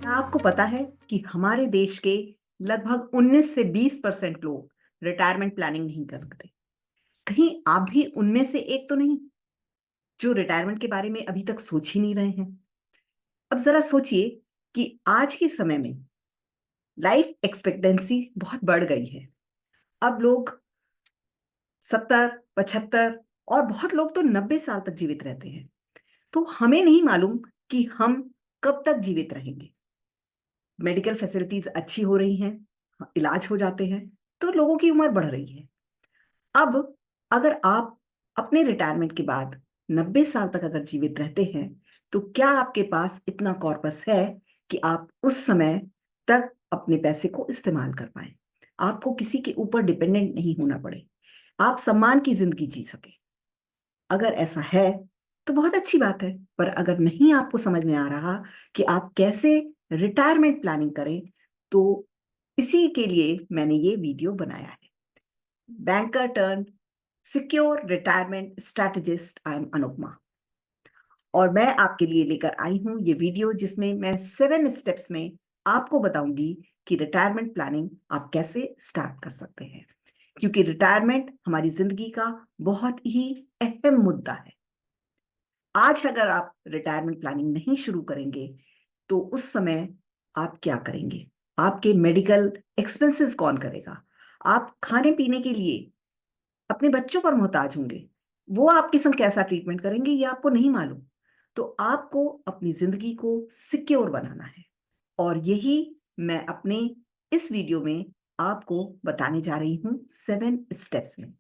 आपको पता है कि हमारे देश के लगभग 19 से 20% लोग रिटायरमेंट प्लानिंग नहीं करते। कहीं आप भी उनमें से एक तो नहीं जो रिटायरमेंट के बारे में अभी तक सोच ही नहीं रहे हैं। अब जरा सोचिए कि आज के समय में लाइफ एक्सपेक्टेंसी बहुत बढ़ गई है। अब लोग 70, 75 और बहुत लोग तो 90 साल तक जीवित रहते हैं। तो हमें नहीं मालूम कि हम कब तक जीवित रहेंगे। मेडिकल फैसिलिटीज अच्छी हो रही हैं, इलाज हो जाते हैं, तो लोगों की उम्र बढ़ रही है। अब अगर आप अपने रिटायरमेंट के बाद 90 साल तक अगर जीवित रहते हैं, तो क्या आपके पास इतना कॉर्पस है कि आप उस समय तक अपने पैसे को इस्तेमाल कर पाए, आपको किसी के ऊपर डिपेंडेंट नहीं होना पड़े, आप सम्मान की जिंदगी जी सके? अगर ऐसा है तो बहुत अच्छी बात है। पर अगर नहीं आपको समझ में आ रहा कि आप कैसे रिटायरमेंट प्लानिंग करें, तो इसी के लिए मैंने ये वीडियो बनाया है। Banker turn secure retirement strategist, I am Anupama, और मैं आपके लिए लेकर आई हूं ये वीडियो जिसमें मैं 7 स्टेप्स में आपको बताऊंगी कि रिटायरमेंट प्लानिंग आप कैसे स्टार्ट कर सकते हैं, क्योंकि रिटायरमेंट हमारी जिंदगी का बहुत ही अहम मुद्दा है। आज अगर आप रिटायरमेंट प्लानिंग नहीं शुरू करेंगे तो उस समय आप क्या करेंगे? आपके मेडिकल एक्सपेंसेस कौन करेगा? आप खाने पीने के लिए अपने बच्चों पर मोहताज होंगे, वो आपके संग कैसा ट्रीटमेंट करेंगे ये आपको नहीं मालूम। तो आपको अपनी जिंदगी को सिक्योर बनाना है, और यही मैं अपने इस वीडियो में आपको बताने जा रही हूं 7 स्टेप्स में।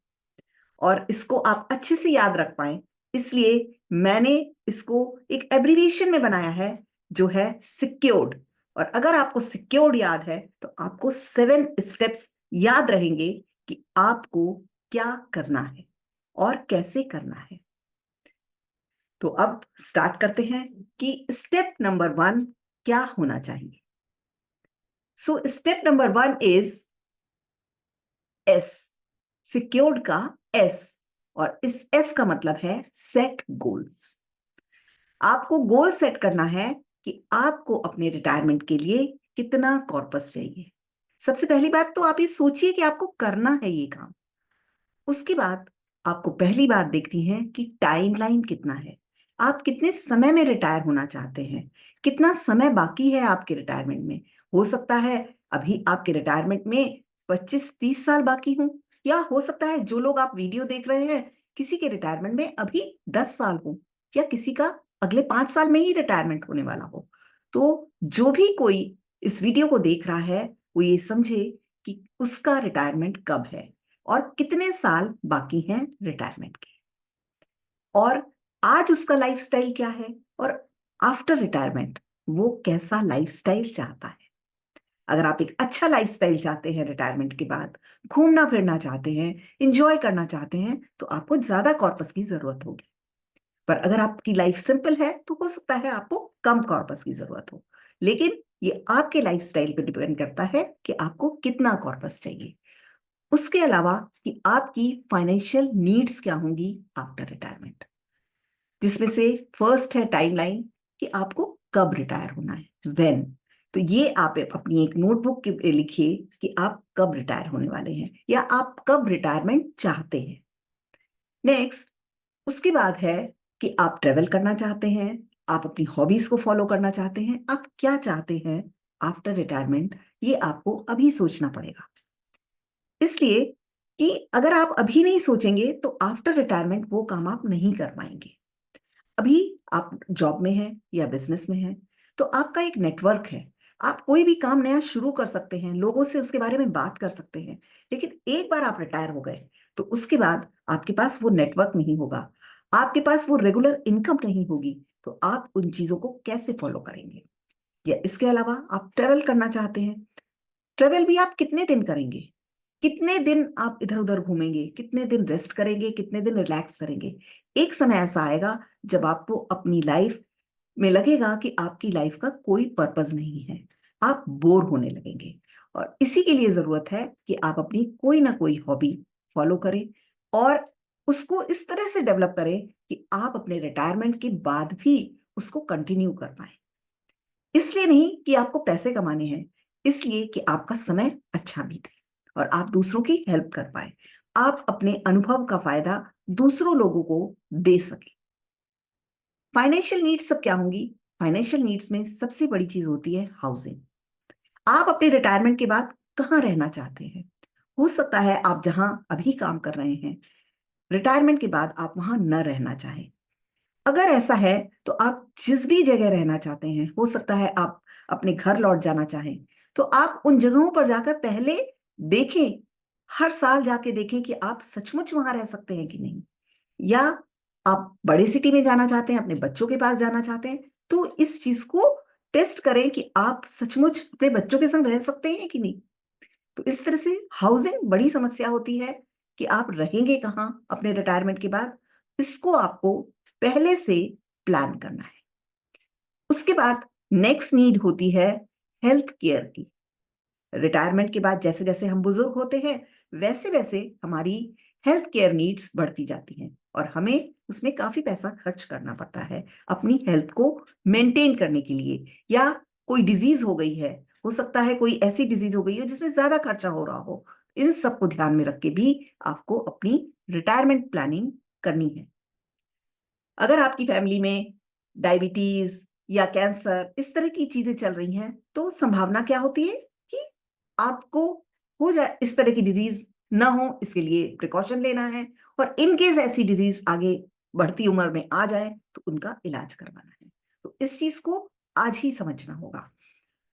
और इसको आप अच्छे से याद रख पाए, इसलिए मैंने इसको एक एब्रीविएशन में बनाया है जो है सिक्योर्ड। और अगर आपको सिक्योर्ड याद है तो आपको 7 स्टेप्स याद रहेंगे कि आपको क्या करना है और कैसे करना है। तो अब स्टार्ट करते हैं कि स्टेप नंबर 1 क्या होना चाहिए। So step number 1 is S, secured का एस। और इस एस का मतलब है सेट गोल्स। आपको गोल सेट करना है कि आपको अपने रिटायरमेंट के लिए कितना कॉर्पस चाहिए। सबसे पहली बात तो आप ये सोचिए कि आपको करना है ये काम। उसके बाद आपको पहली बात देखनी है कि टाइमलाइन कितना है। आप कितने समय में रिटायर होना चाहते हैं, कितना समय बाकी है आपके रिटायरमेंट में। हो सकता है अभी आपके रिटायरमेंट में 25-30 साल बाकी हो, या हो सकता है जो लोग आप वीडियो देख रहे हैं किसी के रिटायरमेंट में अभी 10 साल हो, या किसी का अगले 5 साल में ही रिटायरमेंट होने वाला हो। तो जो भी कोई इस वीडियो को देख रहा है वो ये समझे कि उसका रिटायरमेंट कब है और कितने साल बाकी हैं रिटायरमेंट के, और आज उसका लाइफस्टाइल क्या है, और आफ्टर रिटायरमेंट वो कैसा लाइफस्टाइल चाहता है। अगर आप एक अच्छा लाइफस्टाइल चाहते हैं रिटायरमेंट के बाद, घूमना फिरना चाहते हैं, इंजॉय करना चाहते हैं, तो आपको ज्यादा कॉर्पस की जरूरत होगी। पर अगर आपकी लाइफ सिंपल है तो हो सकता है आपको कम कॉर्पस की जरूरत हो। लेकिन ये आपके लाइफस्टाइल पे डिपेंड करता है कि आपको कितना कॉर्पस चाहिए। उसके अलावा कि आपकी फाइनेंशियल नीड्स क्या होंगी आफ्टर रिटायरमेंट, जिसमें से फर्स्ट है टाइमलाइन, कि आपको कब रिटायर होना है, व्हेन। तो ये आप अपनी एक नोटबुक पे लिखिए कि आप कब रिटायर होने वाले हैं या आप कब रिटायरमेंट चाहते हैं। नेक्स्ट, उसके बाद है कि आप ट्रेवल करना चाहते हैं, आप अपनी हॉबीज को फॉलो करना चाहते हैं, आप क्या चाहते हैं आफ्टर रिटायरमेंट, ये आपको अभी सोचना पड़ेगा। इसलिए कि अगर आप अभी नहीं सोचेंगे तो आफ्टर रिटायरमेंट वो काम आप नहीं कर पाएंगे। अभी आप जॉब में हैं या बिजनेस में हैं, तो आपका एक नेटवर्क है। आप कोई भी काम नया शुरू कर सकते हैं, लोगों से उसके बारे में बात कर सकते हैं। लेकिन एक बार आप रिटायर हो गए तो उसके बाद आपके पास वो नेटवर्क नहीं होगा, आपके पास वो रेगुलर इनकम नहीं होगी, तो आप उन चीजों को कैसे फॉलो करेंगे? या इसके अलावा आप ट्रेवल करना चाहते हैं, ट्रेवल भी आप कितने दिन करेंगे? कितने दिन आप इधर उधर घूमेंगे, कितने दिन रेस्ट करेंगे, कितने दिन रिलैक्स करेंगे? एक समय ऐसा आएगा जब आपको अपनी लाइफ में लगेगा कि आपकी लाइफ का कोई पर्पस नहीं है, आप बोर होने लगेंगे। और इसी के लिए जरूरत है कि आप अपनी कोई ना कोई हॉबी फॉलो करें और उसको इस तरह से डेवलप करें कि आप अपने रिटायरमेंट के बाद भी उसको कंटिन्यू कर पाए। इसलिए नहीं कि आपको पैसे कमाने हैं, इसलिए कि आपका समय अच्छा बीते और आप दूसरों की हेल्प कर पाए, आप अपने अनुभव का फायदा दूसरों लोगों को दे सके। फाइनेंशियल नीड्स सब क्या होंगी? फाइनेंशियल नीड्स में सबसे बड़ी चीज होती है हाउसिंग। आप अपने रिटायरमेंट के बाद कहाँ रहना चाहते हैं? हो सकता है आप जहां अभी काम कर रहे हैं, रिटायरमेंट के बाद आप वहां न रहना चाहें। अगर ऐसा है तो आप जिस भी जगह रहना चाहते हैं, हो सकता है आप अपने घर लौट जाना चाहें, तो आप उन जगहों पर जाकर पहले देखें, हर साल जाके देखें कि आप सचमुच वहां रह सकते हैं कि नहीं। या आप बड़े सिटी में जाना चाहते हैं, अपने बच्चों के पास जाना चाहते हैं, तो इस चीज को टेस्ट करें कि आप सचमुच अपने बच्चों के संग रह सकते हैं कि नहीं। तो इस तरह से हाउसिंग बड़ी समस्या होती है कि आप रहेंगे कहाँ अपने रिटायरमेंट के बाद, इसको आपको पहले से प्लान करना है। उसके बाद नेक्स्ट नीड होती है हेल्थ केयर की। रिटायरमेंट के बाद जैसे जैसे हम बुजुर्ग होते हैं, वैसे वैसे हमारी हेल्थ केयर नीड्स बढ़ती जाती हैं और हमें उसमें काफी पैसा खर्च करना पड़ता है अपनी हेल्थ को मेंटेन करने के लिए। या कोई डिजीज हो गई है, हो सकता है कोई ऐसी डिजीज हो गई हो जिसमें ज्यादा खर्चा हो रहा हो, इन सब को ध्यान में रख के भी आपको अपनी रिटायरमेंट प्लानिंग करनी है। अगर आपकी फैमिली में डायबिटीज या कैंसर इस तरह की चीजें चल रही हैं, तो संभावना क्या होती है कि आपको हो जाए इस तरह की डिजीज ना हो, इसके लिए प्रिकॉशन लेना है। और इन केस ऐसी डिजीज आगे बढ़ती उम्र में आ जाए तो उनका इलाज करवाना है। तो इस चीज को आज ही समझना होगा।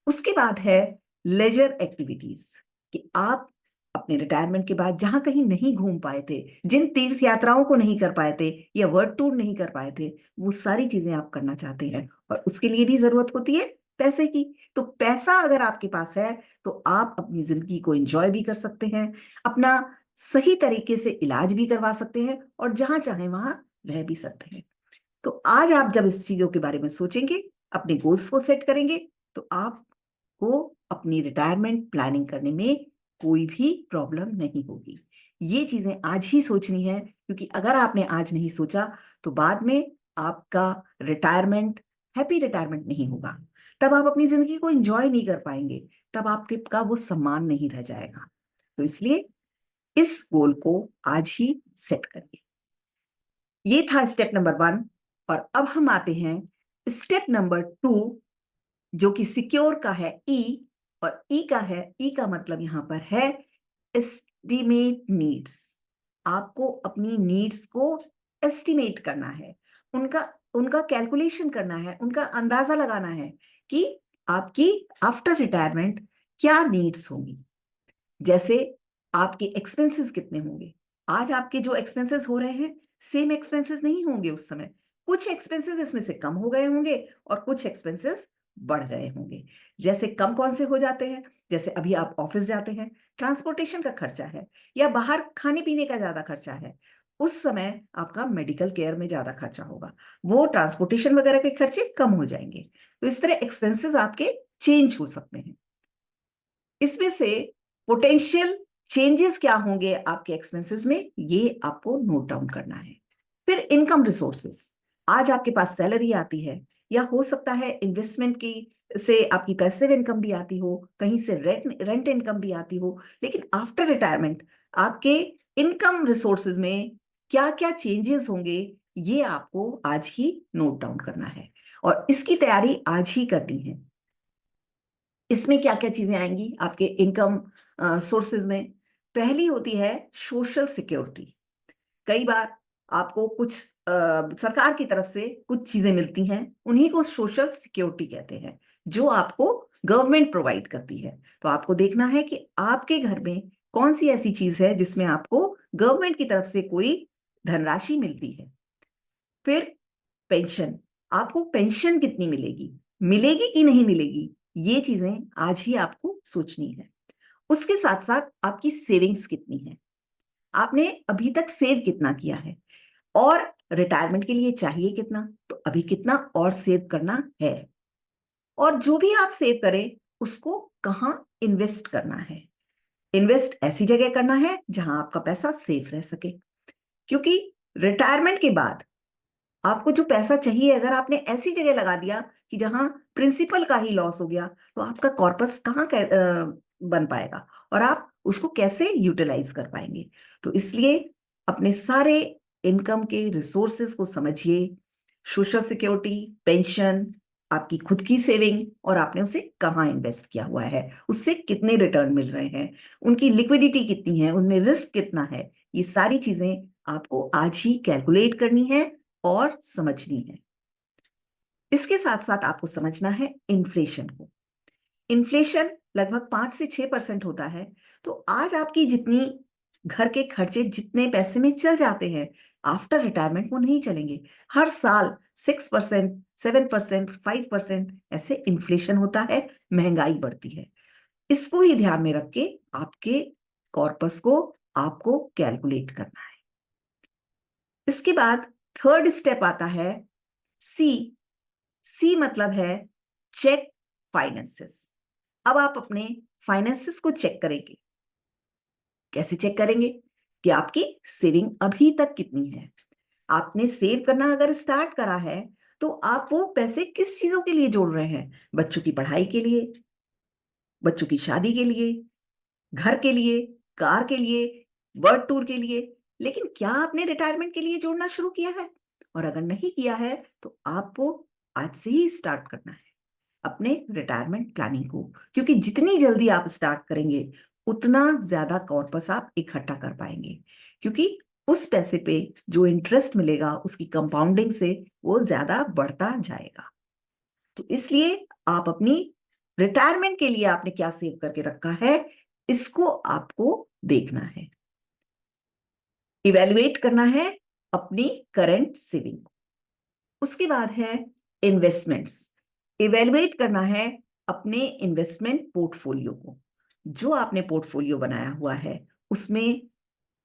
उसके बाद है लेजर एक्टिविटीज, कि आप अपने रिटायरमेंट के बाद जहां कहीं नहीं घूम पाए थे, जिन तीर्थ यात्राओं को नहीं कर पाए थे या वर्ल्ड टूर नहीं कर पाए थे, वो सारी चीजें आप करना चाहते हैं और उसके लिए भी जरूरत होती है पैसे की। तो पैसा अगर आपके पास है तो आप अपनी जिंदगी को एंजॉय भी कर सकते हैं, अपना सही तरीके से इलाज भी करवा सकते हैं और जहां चाहे वहां रह भी सकते हैं। तो आज आप जब इस चीजों के बारे में सोचेंगे, अपने गोल्स को सेट करेंगे, तो आपको अपनी रिटायरमेंट प्लानिंग करने में कोई भी प्रॉब्लम नहीं होगी। ये चीजें आज ही सोचनी है, क्योंकि अगर आपने आज नहीं सोचा तो बाद में आपका रिटायरमेंट हैप्पी रिटायरमेंट नहीं होगा। तब आप अपनी जिंदगी को एंजॉय नहीं कर पाएंगे, तब आपके का वो सम्मान नहीं रह जाएगा। तो इसलिए इस गोल को आज ही सेट करिए। ये था स्टेप नंबर 1। और अब हम आते हैं स्टेप नंबर 2, जो कि सिक्योर का है ई। और ई का है, ई का मतलब यहां पर है एस्टिमेट नीड्स। आपको अपनी नीड्स को एस्टिमेट करना है, उनका उनका कैलकुलेशन करना है, उनका अंदाजा लगाना है कि आपकी आफ्टर रिटायरमेंट क्या नीड्स होंगी। जैसे आपके एक्सपेंसेस कितने होंगे। आज आपके जो एक्सपेंसेस हो रहे हैं, सेम एक्सपेंसेस नहीं होंगे उस समय। कुछ एक्सपेंसेस इसमें से कम हो गए होंगे और कुछ एक्सपेंसेस बढ़ गए होंगे। जैसे कम कौन से हो जाते हैं? जैसे अभी आप ऑफिस जाते हैं, ट्रांसपोर्टेशन का खर्चा है, या बाहर खाने पीने का ज्यादा खर्चा है, उस समय आपका मेडिकल केयर में ज्यादा खर्चा होगा, वो ट्रांसपोर्टेशन वगैरह के खर्चे कम हो जाएंगे। तो इस तरह एक्सपेंसेस आपके चेंज हो सकते हैं। इसमें से पोटेंशियल चेंजेस क्या होंगे आपके एक्सपेंसेस में, ये आपको नोट डाउन करना है। फिर इनकम रिसोर्सेस, आज आपके पास सैलरी आती है, या हो सकता है इन्वेस्टमेंट की से आपकी पैसिव इनकम भी आती हो, कहीं से रेंट रेंट इनकम भी आती हो, लेकिन आफ्टर रिटायरमेंट आपके इनकम रिसोर्सेज में क्या क्या चेंजेस होंगे, ये आपको आज ही नोट डाउन करना है और इसकी तैयारी आज ही करनी है। इसमें क्या क्या चीजें आएंगी आपके इनकम सोर्सेज में? पहली होती है सोशल सिक्योरिटी। कई बार आपको कुछ सरकार की तरफ से कुछ चीजें मिलती हैं, उन्हीं को सोशल सिक्योरिटी कहते हैं, जो आपको गवर्नमेंट प्रोवाइड करती है। तो आपको देखना है कि आपके घर में कौन सी ऐसी चीज है जिसमें आपको गवर्नमेंट की तरफ से कोई धनराशि मिलती है। फिर पेंशन, आपको पेंशन कितनी मिलेगी, मिलेगी कि नहीं मिलेगी, ये चीजें आज ही आपको सोचनी है। उसके साथ साथ आपकी सेविंग्स कितनी है, आपने अभी तक सेव कितना किया है, और रिटायरमेंट के लिए चाहिए कितना, तो अभी कितना और सेव करना है। और जो भी आप सेव करें उसको कहाँ इन्वेस्ट करना है। इन्वेस्ट ऐसी जगह करना है जहां आपका पैसा सेफ रह सके, क्योंकि रिटायरमेंट के बाद आपको जो पैसा चाहिए, अगर आपने ऐसी जगह लगा दिया कि जहां प्रिंसिपल का ही लॉस हो गया तो आपका कॉर्पस कहाँ बन पाएगा और आप उसको कैसे यूटिलाइज कर पाएंगे। तो इसलिए अपने सारे इनकम के रिसोर्सेस को समझिए, सोशल सिक्योरिटी, पेंशन, आपकी खुद की सेविंग और आपने उसे कहाँ इन्वेस्ट किया हुआ है, उससे कितने रिटर्न मिल रहे हैं, उनकी लिक्विडिटी कितनी है, उनमें रिस्क कितना है, ये सारी चीजें आपको आज ही कैलकुलेट करनी है और समझनी है। इसके साथ साथ आपको समझना है इन्फ्लेशन को। इन्फ्लेशन लगभग 5 से 6% होता है। तो आज आपकी जितनी घर के खर्चे जितने पैसे में चल जाते हैं, आफ्टर रिटायरमेंट वो नहीं चलेंगे। हर साल 6%, 7%, 5% ऐसे इन्फ्लेशन होता है, महंगाई बढ़ती है। इसको ही ध्यान में रख के आपके कॉर्पस को आपको कैलकुलेट करना है। इसके बाद थर्ड स्टेप आता है सी। सी मतलब है चेक फाइनेंसेस। अब आप अपने फाइनेंसेस को चेक करेंगे। कैसे चेक करेंगे कि आपकी सेविंग अभी तक कितनी है। आपने सेव करना अगर स्टार्ट करा है तो आप वो पैसे किस चीजों के लिए जोड़ रहे हैं? बच्चों की पढ़ाई के लिए, बच्चों की शादी के लिए, घर के लिए, कार के लिए, वर्ल्ड टूर के लिए। लेकिन क्या आपने रिटायरमेंट के लिए जोड़ना शुरू किया है? और अगर नहीं किया है तो आपको आज से ही स्टार्ट करना है अपने रिटायरमेंट प्लानिंग को, क्योंकि जितनी जल्दी आप स्टार्ट करेंगे उतना ज्यादा कॉर्पस आप इकट्ठा कर पाएंगे, क्योंकि उस पैसे पे जो इंटरेस्ट मिलेगा उसकी कंपाउंडिंग से वो ज्यादा बढ़ता जाएगा। तो इसलिए आप अपनी रिटायरमेंट के लिए आपने क्या सेव करके रखा है, इसको आपको देखना है, इवेल्युएट करना है अपनी करंट सेविंग को। उसके बाद है इन्वेस्टमेंट्स। इवेल्युएट करना है अपने इन्वेस्टमेंट पोर्टफोलियो को। जो आपने पोर्टफोलियो बनाया हुआ है उसमें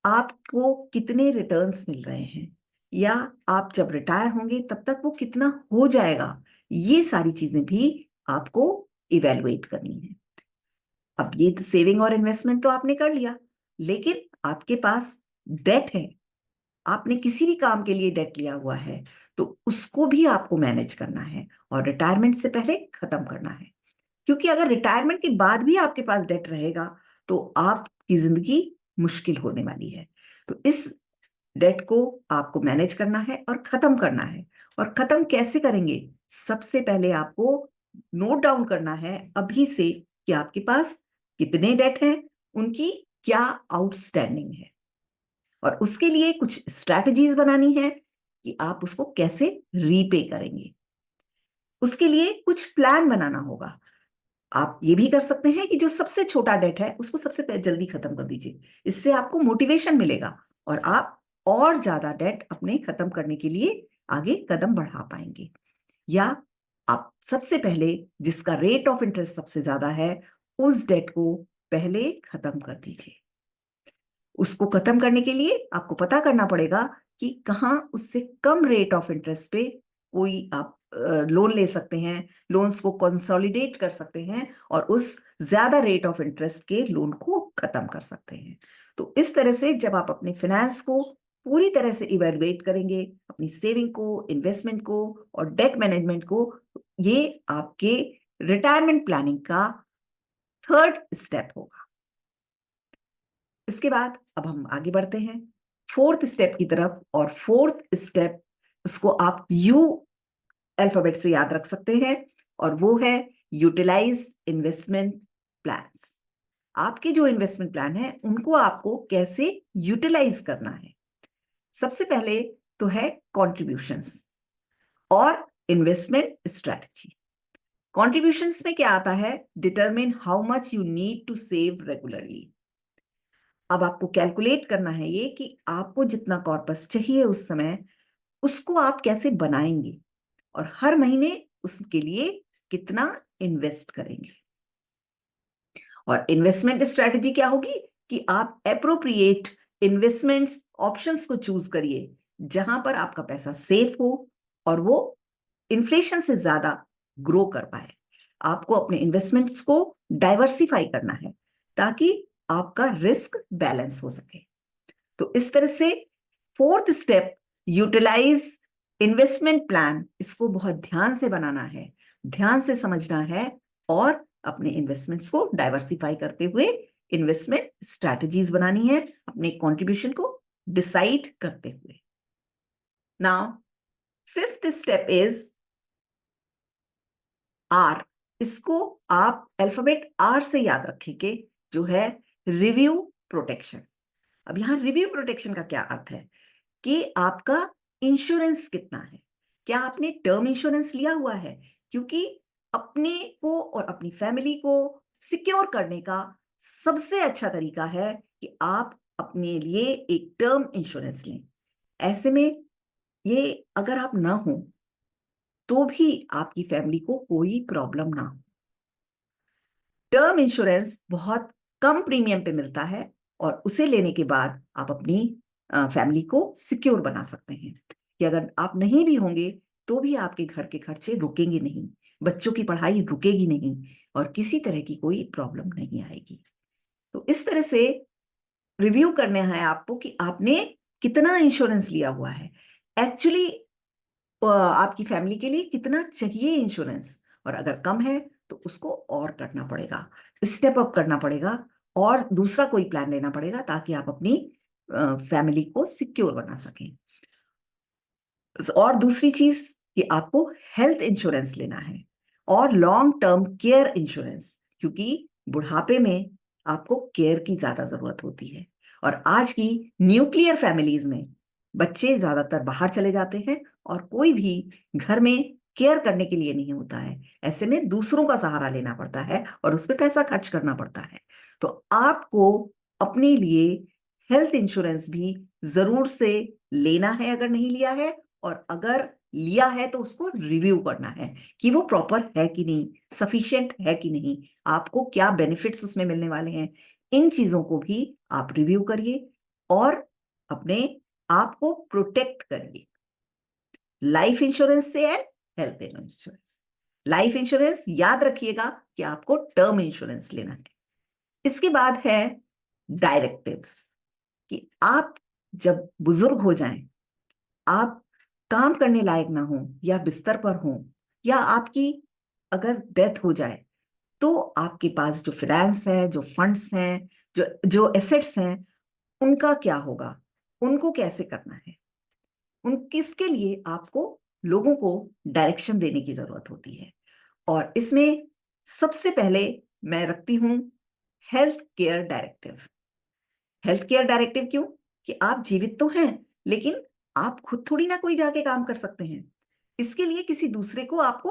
आपको कितने रिटर्न्स मिल रहे हैं, या आप जब रिटायर होंगे तब तक वो कितना हो जाएगा, ये सारी चीजें भी आपको इवेल्युएट करनी है। अब ये सेविंग और इन्वेस्टमेंट तो आपने कर लिया, लेकिन आपके पास डेट है, आपने किसी भी काम के लिए डेट लिया हुआ है, तो उसको भी आपको मैनेज करना है और रिटायरमेंट से पहले खत्म करना है। क्योंकि अगर रिटायरमेंट के बाद भी आपके पास डेट रहेगा तो आपकी जिंदगी मुश्किल होने वाली है। तो इस डेट को आपको मैनेज करना है और खत्म करना है। और खत्म कैसे करेंगे? सबसे पहले आपको नोट डाउन करना है अभी से कि आपके पास कितने डेट हैं, उनकी क्या आउटस्टैंडिंग है, और उसके लिए कुछ स्ट्रैटेजीज बनानी है कि आप उसको कैसे रीपे करेंगे। उसके लिए कुछ प्लान बनाना होगा। आप ये भी कर सकते हैं कि जो सबसे छोटा डेट है उसको सबसे जल्दी खत्म कर दीजिए। इससे आपको मोटिवेशन मिलेगा और आप और ज्यादा डेट अपने खत्म करने के लिए आगे कदम बढ़ा पाएंगे। या आप सबसे पहले जिसका रेट ऑफ इंटरेस्ट सबसे ज्यादा है उस डेट को पहले खत्म कर दीजिए। उसको खत्म करने के लिए आपको पता करना पड़ेगा कि कहाँ उससे कम रेट ऑफ इंटरेस्ट पे कोई आप लोन ले सकते हैं, लोन्स को कंसोलिडेट कर सकते हैं और उस ज्यादा रेट ऑफ इंटरेस्ट के लोन को खत्म कर सकते हैं। तो इस तरह से जब आप अपने फाइनेंस को पूरी तरह से इवेलुएट करेंगे, अपनी सेविंग को, इन्वेस्टमेंट को और डेट मैनेजमेंट को, ये आपके रिटायरमेंट प्लानिंग का थर्ड स्टेप होगा। इसके बाद अब हम आगे बढ़ते हैं फोर्थ स्टेप की तरफ, और फोर्थ स्टेप उसको आप यू अल्फाबेट से याद रख सकते हैं, और वो है यूटिलाइज इन्वेस्टमेंट प्लान्स। आपके जो इन्वेस्टमेंट प्लान है उनको आपको कैसे यूटिलाइज करना है। सबसे पहले तो है कॉन्ट्रीब्यूशंस और इन्वेस्टमेंट स्ट्रैटेजी। कॉन्ट्रीब्यूशंस में क्या आता है? Determine how much you need to save regularly. अब आपको कैलकुलेट करना है ये कि आपको जितना कॉर्पस चाहिए उस समय, उसको आप कैसे बनाएंगे और हर महीने उसके लिए कितना इन्वेस्ट करेंगे। और इन्वेस्टमेंट स्ट्रेटजी क्या होगी कि आप एप्रोप्रिएट इन्वेस्टमेंट्स ऑप्शंस को चूज करिए जहां पर आपका पैसा सेफ हो और वो इन्फ्लेशन से ज्यादा ग्रो कर पाए। आपको अपने इन्वेस्टमेंट्स को डाइवर्सिफाई करना है ताकि आपका रिस्क बैलेंस हो सके। तो इस तरह से fourth step utilize investment plan, इसको बहुत ध्यान से बनाना है, ध्यान से समझना है और अपने इन्वेस्टमेंट्स को डाइवर्सिफाई करते हुए इन्वेस्टमेंट स्ट्रैटेजीज बनानी है, अपने कंट्रीब्यूशन को डिसाइड करते हुए। Now fifth step is R. इसको आप अल्फाबेट आर से याद रखेंगे, जो है रिव्यू प्रोटेक्शन। अब यहां रिव्यू प्रोटेक्शन का क्या अर्थ है कि आपका इंश्योरेंस कितना है, क्या आपने टर्म इंश्योरेंस लिया हुआ है, क्योंकि अपने को और अपनी फैमिली को सिक्योर करने का सबसे अच्छा तरीका है कि आप अपने लिए एक टर्म इंश्योरेंस लें। ऐसे में ये अगर आप ना हो तो भी आपकी फैमिली को कोई प्रॉब्लम ना हो। टर्म इंश्योरेंस बहुत कम प्रीमियम पे मिलता है और उसे लेने के बाद आप अपनी फैमिली को सिक्योर बना सकते हैं कि अगर आप नहीं भी होंगे तो भी आपके घर के खर्चे रुकेंगे नहीं, बच्चों की पढ़ाई रुकेगी नहीं और किसी तरह की कोई प्रॉब्लम नहीं आएगी। तो इस तरह से रिव्यू करना है आपको कि आपने कितना इंश्योरेंस लिया हुआ है, एक्चुअली आपकी फैमिली के लिए कितना चाहिए इंश्योरेंस, और अगर कम है तो उसको और करना पड़ेगा, स्टेप अप करना पड़ेगा और दूसरा कोई प्लान लेना पड़ेगा ताकि आप अपनी फैमिली को सिक्योर बना सकें। और दूसरी चीज कि आपको हेल्थ इंश्योरेंस लेना है और लॉन्ग टर्म केयर इंश्योरेंस, क्योंकि बुढ़ापे में आपको केयर की ज्यादा जरूरत होती है और आज की न्यूक्लियर फैमिलीज में बच्चे ज्यादातर बाहर चले जाते हैं और कोई भी घर में केयर करने के लिए नहीं होता है। ऐसे में दूसरों का सहारा लेना पड़ता है और उस पर पैसा खर्च करना पड़ता है। तो आपको अपने लिए हेल्थ इंश्योरेंस भी जरूर से लेना है अगर नहीं लिया है, और अगर लिया है तो उसको रिव्यू करना है कि वो प्रॉपर है कि नहीं, सफिशिएंट है कि नहीं, आपको क्या बेनिफिट्स उसमें मिलने वाले हैं। इन चीजों को भी आप रिव्यू करिए और अपने आप को प्रोटेक्ट करिए लाइफ इंश्योरेंस से and health insurance. Life insurance याद रखिएगा कि आपको टर्म इंश्योरेंस लेना है। इसके बाद है डायरेक्टिव्स कि आप जब बुजुर्ग हो जाएं, आप काम करने लायक ना हो या बिस्तर पर हो या आपकी अगर डेथ हो जाए, तो आपके पास जो फाइनेंस है, जो फंड्स हैं, जो जो एसेट्स हैं, उनका क्या होगा, उनको कैसे करना है, उन किसके लिए आपको लोगों को डायरेक्शन देने की जरूरत होती है। और इसमें सबसे पहले मैं रखती हूं health care directive. Health care directive क्यों? कि आप जीवित तो हैं लेकिन आप खुद थोड़ी ना कोई जाके काम कर सकते हैं। इसके लिए किसी दूसरे को आपको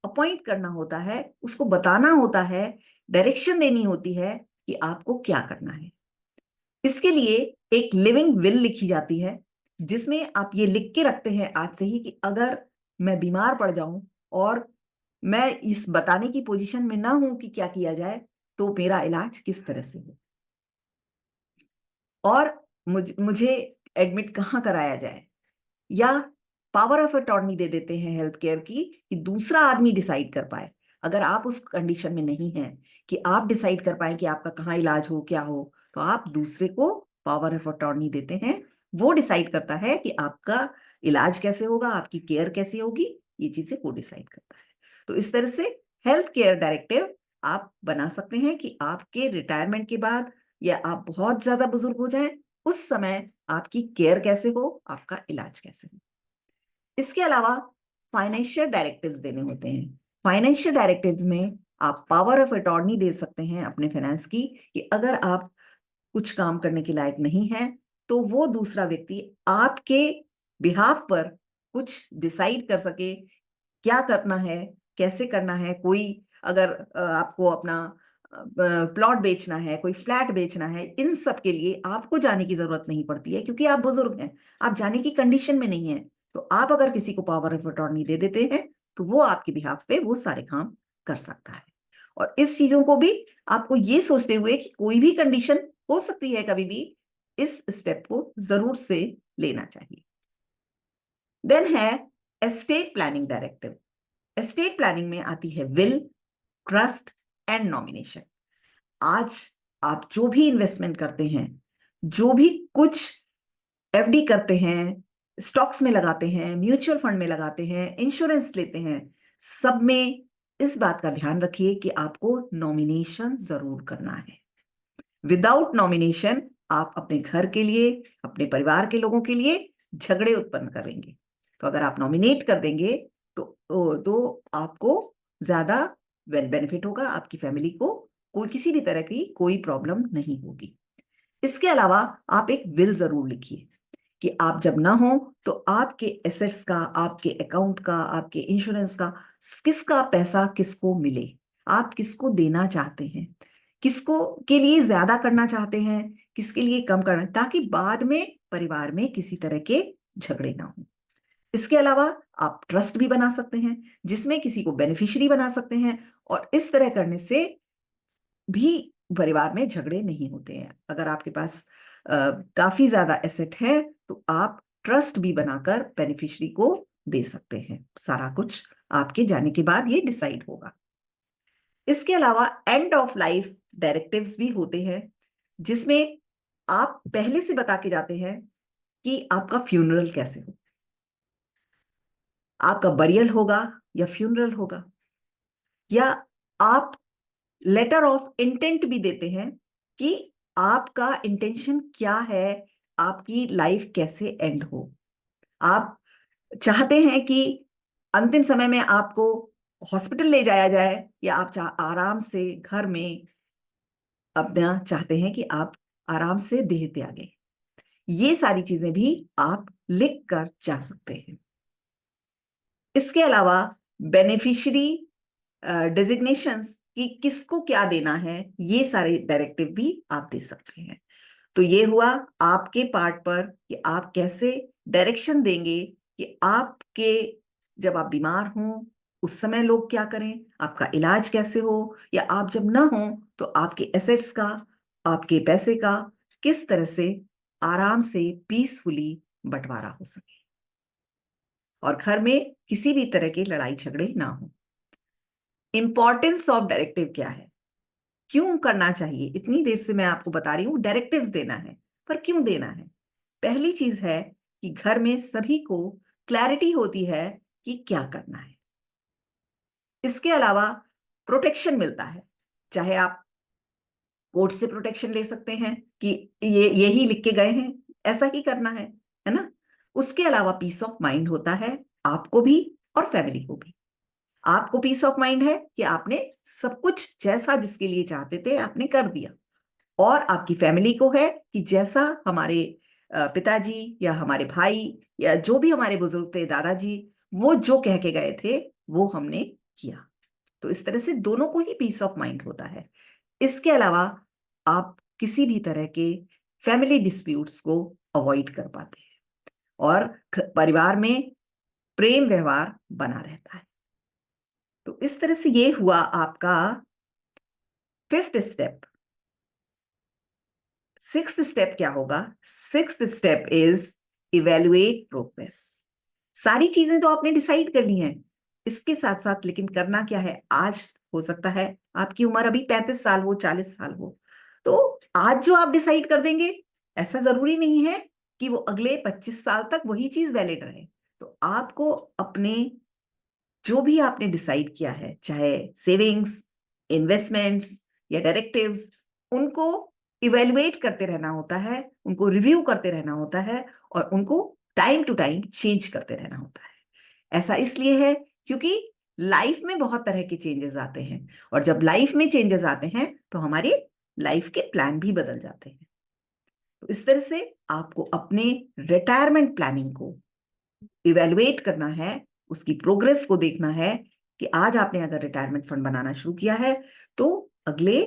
अपॉइंट करना होता है, उसको बताना होता है, डायरेक्शन देनी होती है कि आपको क्या करना है। इसके लिए एक लिविंग विल लिखी जाती है जिसमें आप ये लिख के रखते हैं आज से ही कि अगर मैं बीमार पड़ जाऊं और मैं इस बताने की पोजीशन में ना हूं कि क्या किया जाए, तो मेरा इलाज किस तरह से हो और मुझे एडमिट कहाँ कराया जाए, या पावर ऑफ अटॉर्नी दे देते हैं हेल्थ केयर की कि दूसरा आदमी डिसाइड कर पाए। अगर आप उस कंडीशन में नहीं हैं कि आप डिसाइड कर पाए कि आपका कहाँ इलाज हो क्या हो, तो आप दूसरे को पावर ऑफ अटॉर्नी देते हैं, वो डिसाइड करता है कि आपका इलाज कैसे होगा, आपकी केयर कैसे होगी, ये चीजें वो डिसाइड करता है। तो इस तरह से हेल्थ केयर डायरेक्टिव आप बना सकते हैं कि आपके रिटायरमेंट के बाद या आप बहुत ज्यादा बुजुर्ग हो जाएं, उस समय आपकी केयर कैसे हो, आपका इलाज कैसे हो। इसके अलावा फाइनेंशियल डायरेक्टिव्स देने होते हैं। फाइनेंशियल डायरेक्टिव्स में आप पावर ऑफ अटॉर्नी दे सकते हैं अपने फाइनेंस की कि अगर आप कुछ काम करने के लायक नहीं है तो वो दूसरा व्यक्ति आपके बिहाफ पर कुछ डिसाइड कर सके क्या करना है, कैसे करना है। कोई अगर आपको अपना प्लॉट बेचना है, कोई फ्लैट बेचना है, इन सब के लिए आपको जाने की जरूरत नहीं पड़ती है क्योंकि आप बुजुर्ग हैं, आप जाने की कंडीशन में नहीं है। तो आप अगर किसी को पावर ऑफ अटॉर्नी दे देते हैं तो वो आपके बिहाफ पे वो सारे काम कर सकता है। और इस चीजों को भी आपको ये सोचते हुए कि कोई भी कंडीशन हो सकती है कभी भी, इस स्टेप को जरूर से लेना चाहिए। देन है estate planning directive. Estate planning में आती है विल, ट्रस्ट एंड नॉमिनेशन। आज आप जो भी इन्वेस्टमेंट करते हैं, जो भी कुछ एफडी करते हैं, स्टॉक्स में लगाते हैं, म्यूचुअल फंड में लगाते हैं, इंश्योरेंस लेते हैं, सब में इस बात का ध्यान रखिए कि आपको नॉमिनेशन जरूर करना है। विदाउट नॉमिनेशन आप अपने घर के लिए, अपने परिवार के लोगों के लिए झगड़े उत्पन्न करेंगे। तो अगर आप नॉमिनेट कर देंगे तो आपको ज्यादा वेल बेनिफिट होगा, आपकी फैमिली को कोई किसी भी तरह की कोई प्रॉब्लम नहीं होगी। इसके अलावा आप एक विल जरूर लिखिए कि आप जब ना हो तो आपके एसेट्स का, आपके अकाउंट का, आपके इंश्योरेंस का, किसका पैसा किसको मिले, आप किसको देना चाहते हैं, किसको के लिए ज्यादा करना चाहते हैं, किसके लिए कम करना, ताकि बाद में परिवार में किसी तरह के झगड़े ना हो। इसके अलावा आप ट्रस्ट भी बना सकते हैं जिसमें किसी को बेनिफिशियरी बना सकते हैं, और इस तरह करने से भी परिवार में झगड़े नहीं होते हैं। अगर आपके पास काफी ज्यादा एसेट है तो आप ट्रस्ट भी बनाकर बेनिफिशियरी को दे सकते हैं। सारा कुछ आपके जाने के बाद ये डिसाइड होगा। इसके अलावा एंड ऑफ लाइफ डायरेक्टिव्स भी होते हैं जिसमें आप पहले से बता के जाते हैं कि आपका फ्यूनरल कैसे हो, आपका बरियल होगा या फ्यूनरल होगा, या आप लेटर ऑफ इंटेंट भी देते हैं कि आपका इंटेंशन क्या है, आपकी लाइफ कैसे एंड हो। आप चाहते हैं कि अंतिम समय में आपको हॉस्पिटल ले जाया जाए, या आप आराम से घर में अपना चाहते हैं कि आप आराम से देह त्यागें। ये सारी चीजें भी आप लिख कर जा सकते हैं। इसके अलावा बेनिफिशियरी डेजिग्नेशंस कि किसको क्या देना है, ये सारे डायरेक्टिव भी आप दे सकते हैं। तो ये हुआ आपके पार्ट पर कि आप कैसे डायरेक्शन देंगे कि आपके जब आप बीमार हों उस समय लोग क्या करें, आपका इलाज कैसे हो, या आप जब ना हो तो आपके एसेट्स का, आपके पैसे का किस तरह से आराम से पीसफुली बंटवारा हो सके और घर में किसी भी तरह के लड़ाई झगड़े ना हो। इंपॉर्टेंस ऑफ डायरेक्टिव क्या है, क्यों करना चाहिए, इतनी देर से मैं आपको बता रही हूं डायरेक्टिव्स देना है, पर क्यों देना है। पहली चीज है कि घर में सभी को क्लैरिटी होती है कि क्या करना है। इसके अलावा प्रोटेक्शन मिलता है, चाहे आप कोर्ट से प्रोटेक्शन ले सकते हैं कि ये यही लिख के गए हैं, ऐसा ही करना है ना। उसके अलावा पीस ऑफ माइंड होता है आपको भी और फैमिली को भी। आपको पीस ऑफ माइंड है कि आपने सब कुछ जैसा जिसके लिए चाहते थे आपने कर दिया, और आपकी फैमिली को है कि जैसा हमारे पिताजी या हमारे भाई या जो भी हमारे बुजुर्ग थे, दादाजी, वो जो कह के गए थे वो हमने किया। तो इस तरह से दोनों को ही पीस ऑफ माइंड होता है। इसके अलावा आप किसी भी तरह के फैमिली डिस्प्यूट्स को अवॉइड कर पाते हैं और परिवार में प्रेम व्यवहार बना रहता है। तो इस तरह से ये हुआ आपका फिफ्थ स्टेप। सिक्स्थ स्टेप क्या होगा? Sixth step is evaluate progress. सारी चीजें तो आपने डिसाइड कर ली हैं, इसके साथ साथ लेकिन करना क्या है? आज हो सकता है आपकी उम्र अभी 35 साल हो, 40 साल हो, तो आज जो आप डिसाइड कर देंगे ऐसा जरूरी नहीं है कि वो अगले 25 साल तक वही चीज वैलिड रहे। तो आपको अपने जो भी आपने डिसाइड किया है, चाहे सेविंग्स, इन्वेस्टमेंट्स या डायरेक्टिव्स, उनको इवेलुएट करते रहना होता है, उनको रिव्यू करते रहना होता है, और उनको टाइम टू टाइम चेंज करते रहना होता है। ऐसा इसलिए है क्योंकि लाइफ में बहुत तरह के चेंजेस आते हैं, और जब लाइफ में चेंजेस आते हैं तो हमारी लाइफ के प्लान भी बदल जाते हैं। तो इस तरह से आपको अपने रिटायरमेंट प्लानिंग को इवेलुएट करना है, उसकी प्रोग्रेस को देखना है कि आज आपने अगर रिटायरमेंट फंड बनाना शुरू किया है तो अगले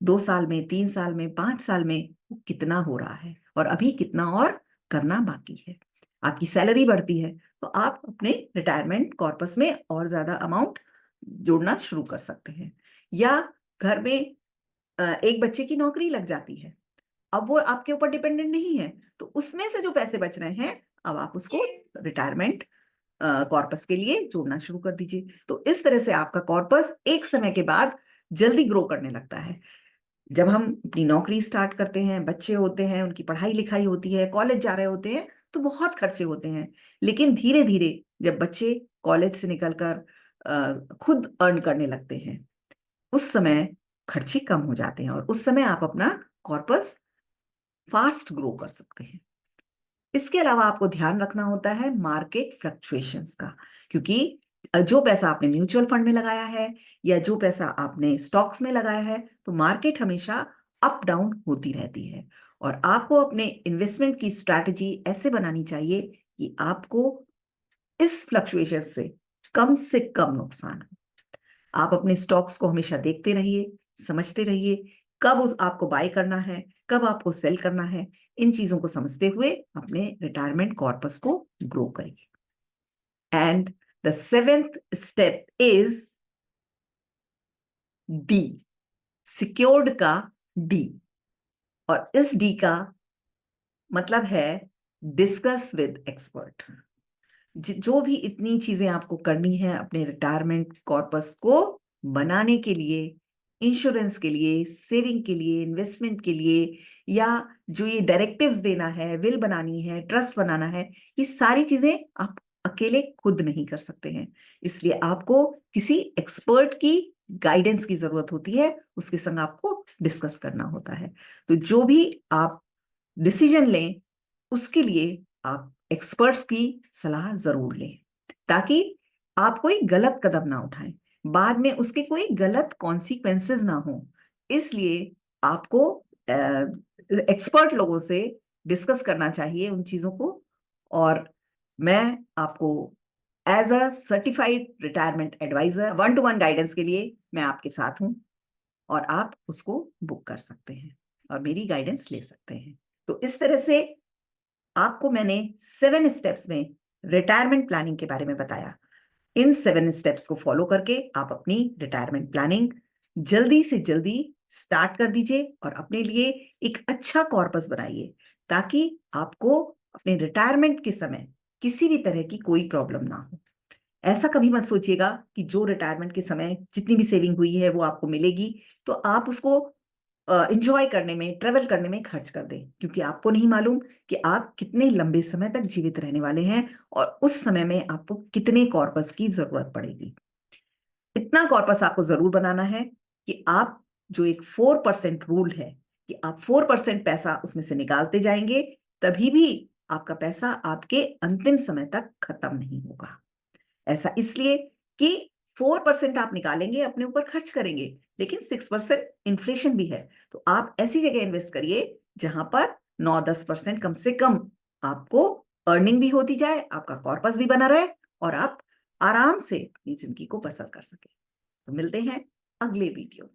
2 साल में, 3 साल में, 5 साल में वो कितना हो रहा है और अभी कितना और करना बाकी है। आपकी सैलरी बढ़ती है तो आप अपने रिटायरमेंट कॉर्पस में और ज्यादा अमाउंट जोड़ना शुरू कर सकते हैं, या घर में एक बच्चे की नौकरी लग जाती है, अब वो आपके ऊपर डिपेंडेंट नहीं है, तो उसमें से जो पैसे बच रहे हैं अब आप उसको रिटायरमेंट कॉर्पस के लिए जोड़ना शुरू कर दीजिए। तो इस तरह से आपका कॉर्पस एक समय के बाद जल्दी ग्रो करने लगता है। जब हम अपनी नौकरी स्टार्ट करते हैं, बच्चे होते हैं, उनकी पढ़ाई लिखाई होती है, कॉलेज जा रहे होते हैं, तो बहुत खर्चे होते हैं। लेकिन धीरे धीरे जब बच्चे कॉलेज से निकलकर खुद अर्न करने लगते हैं, उस समय खर्चे कम हो जाते हैं और उस समय आप अपना कॉर्पस फास्ट ग्रो कर सकते हैं। इसके अलावा आपको ध्यान रखना होता है मार्केट फ्लक्चुएशंस का, क्योंकि जो पैसा आपने म्यूचुअल फंड में लगाया है या जो पैसा आपने स्टॉक्स में लगाया है, तो मार्केट हमेशा अप डाउन होती रहती है और आपको अपने इन्वेस्टमेंट की स्ट्रैटेजी ऐसे बनानी चाहिए कि आपको इस फ्लक्चुएशन से कम नुकसान हो। आप अपने स्टॉक्स को हमेशा देखते रहिए, समझते रहिए, कब उस आपको बाय करना है, कब आपको सेल करना है। इन चीजों को समझते हुए अपने रिटायरमेंट कॉर्पस को ग्रो करिए। And the seventh step is D, secured का डी, और इस डी का मतलब है डिस्कस विद एक्सपर्ट। जो भी इतनी चीजें आपको करनी है अपने रिटायरमेंट कॉर्पस को बनाने के लिए, इंश्योरेंस के लिए, सेविंग के लिए, इन्वेस्टमेंट के लिए, या जो ये डायरेक्टिव्स देना है, विल बनानी है, ट्रस्ट बनाना है, ये सारी चीजें आप अकेले खुद नहीं कर सकते हैं। इसलिए आपको किसी एक्सपर्ट की गाइडेंस की जरूरत होती है, उसके संग आपको डिस्कस करना होता है। तो जो भी आप डिसीजन लें, उसके लिए आप एक्सपर्ट्स की सलाह जरूर लें, ताकि आप कोई गलत कदम ना उठाएं, बाद में उसके कोई गलत कॉन्सिक्वेंसेस ना हो। इसलिए आपको एक्सपर्ट लोगों से डिस्कस करना चाहिए उन चीजों को। और मैं आपको as a certified retirement advisor 1-to-1 guidance के लिए मैं आपके साथ हूं, और आप उसको बुक कर सकते हैं और मेरी गाइडेंस ले सकते हैं। तो इस तरह से आपको मैंने 7 स्टेप्स में रिटायरमेंट प्लानिंग के बारे में बताया। इन 7 स्टेप्स को फॉलो करके आप अपनी रिटायरमेंट प्लानिंग जल्दी से जल्दी स्टार्ट कर दीजिए और अपने लिए एक अच्छा कॉर्पस बनाइए, ताकि आपको अपने रिटायरमेंट के समय किसी भी तरह की कोई प्रॉब्लम ना हो। ऐसा कभी मत सोचिएगा कि जो रिटायरमेंट के समय जितनी भी सेविंग हुई है वो आपको मिलेगी, तो आप उसको इंजॉय करने में, ट्रेवल करने में खर्च कर दें, क्योंकि आपको नहीं मालूम कि आप कितने लंबे समय तक जीवित रहने वाले हैं और उस समय में आपको कितने कॉर्पस की जरूरत पड़ेगी। इतना कॉर्पस आपको जरूर बनाना है कि आप जो एक 4% रूल है कि आप 4% पैसा उसमें से निकालते जाएंगे, तभी भी आपका पैसा आपके अंतिम समय तक खत्म नहीं होगा। ऐसा इसलिए कि 4% आप निकालेंगे, अपने ऊपर खर्च करेंगे, लेकिन 6% इन्फ्लेशन भी है। तो आप ऐसी जगह इन्वेस्ट करिए जहां पर 9-10% कम से कम आपको अर्निंग भी होती जाए, आपका कॉर्पस भी बना रहे और आप आराम से अपनी जिंदगी को बसर कर सके। तो मिलते हैं अगले वीडियो में।